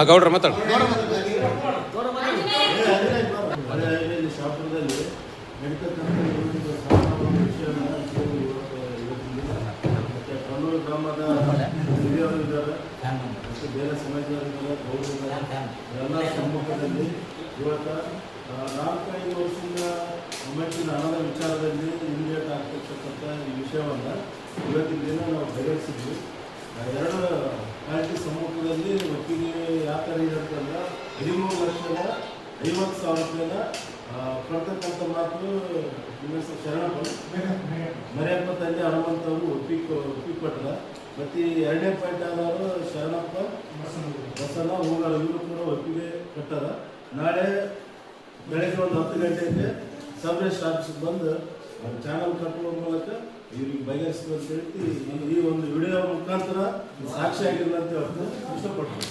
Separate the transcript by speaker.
Speaker 1: ಗೌಡ್ರ ಮಾತಾಡ.
Speaker 2: ಶಾಪುರದಲ್ಲಿ ನಡೀತಕ್ಕಂಥ ಮತ್ತು ಕಣ್ಣೂರು ಗ್ರಾಮದ ಹಿರಿಯರು ಇದ್ದಾರೆ ಮತ್ತು ಬೇರೆ ಸಮಾಜದವರಿದ್ದಾರೆ, ಗೌಡರಿದ್ದಾರೆ. ಎಲ್ಲ ಸಮ್ಮುಖದಲ್ಲಿ ಇವತ್ತು 4-5 ವರ್ಷದಿಂದ ಮೊಮೆಂಟಿನ ಹಣದ ವಿಚಾರದಲ್ಲಿ ಇಮಿಡಿಯೇಟ್ ಆಗ್ತಿರ್ತಕ್ಕಂಥ ಈ ವಿಷಯವನ್ನು ಇವತ್ತಿನ ದಿನ ನಾವು ಬಗೆಹರಿಸಿದ್ವಿ. 2 ಪಾರ್ಟಿ ಸಮ್ಮುಖದಲ್ಲಿ ಒಪ್ಪಿಗೆ ಯಾವ ಥರ ಇದೆ ಅಂತಂದ್ರೆ 13,50,000 ರೂಪಾಯಿನ ಕೊಡ್ತಕ್ಕಂಥ ಮಾತು ಶರಣಪ್ಪ ಮರಿಯಪ್ಪ ತಂದೆ ಹನುಮಂತವರು ಒಪ್ಪಿಕೊಟ್ಟದ. ಮತ್ತು 2ನೇ ಪಾಯಿಂಟ್ ಆದವರು ಶರಣಪ್ಪ ಬಸನ ಹೂಗಾರ ಇವರು ಕೂಡ ಒಪ್ಪಿಗೆ ಕೊಟ್ಟದ. ನಾಳೆ ಬೆಳಗ್ಗೆ ಒಂದು 10 ಗಂಟೆಗೆ ಸಬ್ ರಿಜಿಸ್ಟ್ರಾರ್ ಆಫೀಸ್ಗೆ ಬಂದು ಚಾನಲ್ ಕಟ್ಟುವ ಮೂಲಕ ಇವ್ರಿಗೆ ಬಗೆಹರಿಸಬೇಕು ಅಂತ ಹೇಳಿ ಈ ಒಂದು ವಿಡಿಯೋ ಮುಖಾಂತರ ಸಾಕ್ಷಿಯಾಗಿಲ್ಲ ಅಂತ ಹೇಳ್ತಾ ಇಷ್ಟಪಡ್ತೀನಿ.